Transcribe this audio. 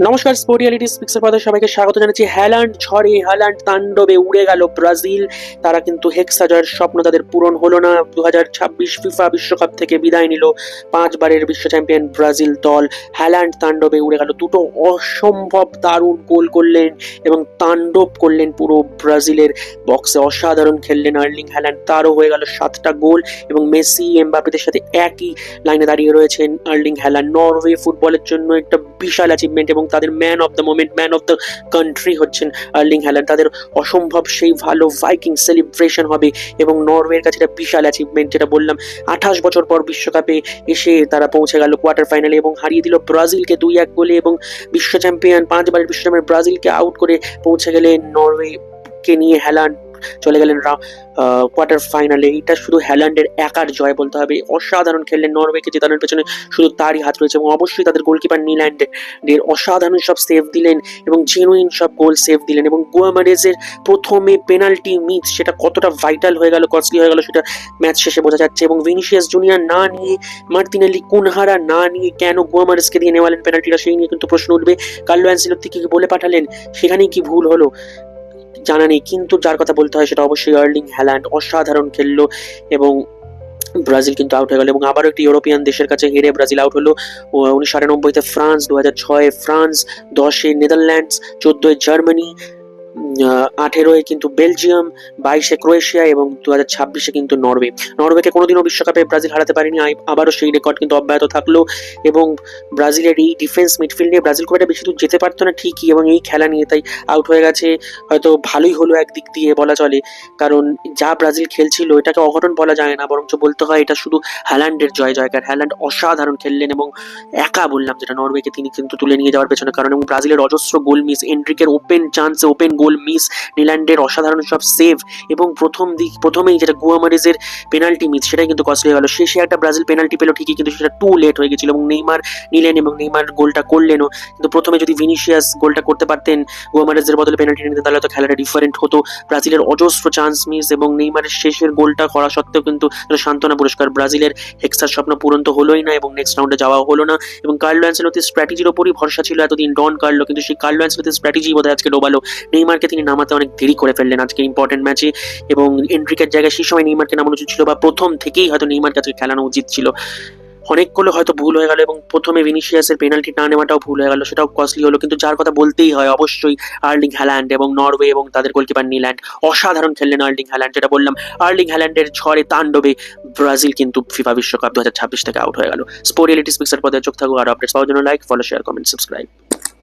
নমস্কার, sport reality pixel পর্দায় সবাইকে স্বাগত জানাচ্ছি। হ্যালান্ড ঝড়ে, হ্যালান্ড তাণ্ডবে উড়ে গেল ব্রাজিল। তারা কিন্তু হেক্সা জয়ের স্বপ্ন তাদের পূরণ হলো না। 2026 ফিফা বিশ্বকাপ থেকে বিদায় নিল 5 বারের বিশ্ব চ্যাম্পিয়ন ব্রাজিল দল। হ্যালান্ড তাণ্ডবে উড়ে গেল, দুটো অসম্ভব দারুণ গোল করলেন এবং তাণ্ডব করলেন পুরো ব্রাজিলের বক্সে। অসাধারণ খেললেন আর্লিং হ্যালান্ড, তারও হয়ে গেল 7টা গোল এবং মেসি এমবাপ্পেদের সাথে একই লাইনে দাঁড়িয়ে রয়েছেন আর্লিং হ্যালান্ড। নরওয়ে ফুটবলের জন্য একটা বিশাল অ্যাচিভমেন্ট এবং তাদের man of the moment, man of the country হচ্ছেন আর্লিং হ্যালান্ড। তাদের অসম্ভব সেই ভালো ভাইকিং সেলিব্রেশন হবে এবং নরওয়ের কাছে একটা বিশাল অ্যাচিভমেন্ট, যেটা বললাম 28 বছর পর বিশ্বকাপে এসে তারা পৌঁছে গেল কোয়ার্টার ফাইনালে এবং হারিয়ে দিল ব্রাজিলকে 2-1 গোলে এবং বিশ্ব চ্যাম্পিয়ন 5 বারের বিশ্ব চ্যাম্পিয়ন ব্রাজিলকে আউট করে পৌঁছে গেলেন নরওয়েকে নিয়ে। হ্যালান্ড চলে গেলেন কোয়ার্টার ফাইনালে। এটা শুধু হ্যালান্ডের একার জয় বলতে হবে। অসাধারণ খেললেন, নরওয়েকে জেতানোর পেছনে শুধু তারই হাত রয়েছে এবং অবশ্যই তাদের গোলকিপার নিল্যান্ডের অসাধারণ সব সেভ দিলেন এবং জেনুইন সব গোল সেভ দিলেন। এবং গুয়ামারেজের প্রথমে পেনাল্টি মিস, সেটা কতটা ভাইটাল হয়ে গেল, কস্টলি হয়ে গেল, সেটা ম্যাচ শেষে বোঝা যাচ্ছে। এবং ভিনিসিয়াস জুনিয়র না নিয়ে, মার্তিনেলি কুনহারা না নিয়ে কেন গুয়ামারেজকে দিয়ে নেওয়ালেন পেনাল্টিটা, সেই নিয়ে কিন্তু প্রশ্ন উঠবে। কার্লো অ্যানসেলোত্তি কি বলে পাঠালেন, সেখানেই কি ভুল হলো জানা নেই, কিন্তু যার কথা বলতে হয় সেটা অবশ্যই আর্লিং হ্যালান্ড। অসাধারণ খেললো এবং ব্রাজিল কিন্তু আউট হয়ে গেল এবং আবারও একটি ইউরোপিয়ান দেশের কাছে হেরে ব্রাজিল আউট হলো। 1998-তে ফ্রান্স, 2006-এ ফ্রান্স, 10-এ নেদারল্যান্ডস, 14-এ জার্মানি, 18-এ কিন্তু বেলজিয়াম, 22-এ ক্রোয়েশিয়া এবং 2026-এ কিন্তু নরওয়েকে কোনোদিনও বিশ্বকাপে ব্রাজিল হারাতে পারেনি। আবারও সেই রেকর্ড কিন্তু অব্যাহত থাকলো এবং ব্রাজিলের এই ডিফেন্স মিডফিল্ড নিয়ে ব্রাজিল খুব একটা বেশি দূর যেতে পারতো না ঠিকই, এবং এই খেলা নিয়ে তাই আউট হয়ে গেছে। হয়তো ভালোই হলো একদিক দিয়ে বলা চলে, কারণ যা ব্রাজিল খেলছিল এটাকে অঘটন বলা যায় না, বরঞ্চ বলতে হয় এটা শুধু হ্যালান্ডের জয়কার। হ্যালান্ড অসাধারণ খেললেন এবং একা বললাম যেটা নরওয়েকে তিনি কিন্তু তুলে নিয়ে যাওয়ার পেছনে কারণ। এবং ব্রাজিলের অজস্র গোল মিস, এন্ড্রিকের ওপেন চান্সে ওপেন গোল মিস, নিল্যান্ডের অসাধারণ সব সেভ এবং প্রথমেই যেটা গুয়ামারেজের পেনাল্টি মিস, সেটাই কিন্তু কস্টলি হয়ে গেল। শেষে একটা ব্রাজিল পেনাল্টি পেল ঠিকই, কিন্তু সেটা টু লেট হয়ে গেছিল এবং নেইমার নিলেন এবং নেইমার গোলটা করলেনও। কিন্তু প্রথমে যদি ভিনিসিয়াস গোলটা করতে পারতেন, গুয়ামারেজের বদলে পেনাল্টি নিতে, তাহলে তো খেলাটা ডিফারেন্ট হতো। ব্রাজিলের অজস্র চান্স মিস এবং নেইমারের শেষের গোলটা করা সত্ত্বেও কিন্তু সান্ত্বনা পুরস্কার। ব্রাজিলের হেক্সার স্বপ্ন পূরণ তো হলোই না এবং নেক্সট রাউন্ডে যাওয়া হলো না। এবং কার্লো অ্যানসেলোত্তির স্ট্র্যাটেজির ওপরই ভরসা ছিল এতদিন ডন কার্লো, কিন্তু সেই কার্লো অ্যানসেলোত্তির স্ট্র্যাটেজি বোধহয় আজকে ডোবালো। নেইমারকে তিনি নামাতে অনেক দেরি করে ফেললেন আজকে ইম্পর্টেন্ট ম্যাচে এবং এন্ড্রিকের জায়গায় সেই সময় নেইমারকে নামানো উচিত ছিল, বা প্রথম থেকেই হয়তো নেইমারকে আজকে খেলানো উচিত ছিল। অনেকগুলো হয়তো ভুল হয়ে গেল এবং প্রথমে ভিনিসিয়াসের পেনাল্টি না নেওয়াটাও ভুল হয়ে গেল, সেটাও কস্টলি হলো। কিন্তু যার কথা বলতেই হয় অবশ্যই আর্লিং হ্যালান্ড এবং নরওয়ে এবং তাদের গোলকিপার নিল্যান্ড। অসাধারণ খেললেন আর্লিং হ্যালান্ড, যেটা বললাম আর্লিং হ্যালান্ডের ঝড়ে তাণ্ডবে ব্রাজিল কিন্তু ফিফা বিশ্বকাপ 2026 থেকে আউট হয়ে গেল। স্পোর্ট রিয়ালিটি পিক্সেল পর্দায় চোখ থাকুক। আর আপডেটস পাওয়ার জন্য like, follow, share, comment, subscribe.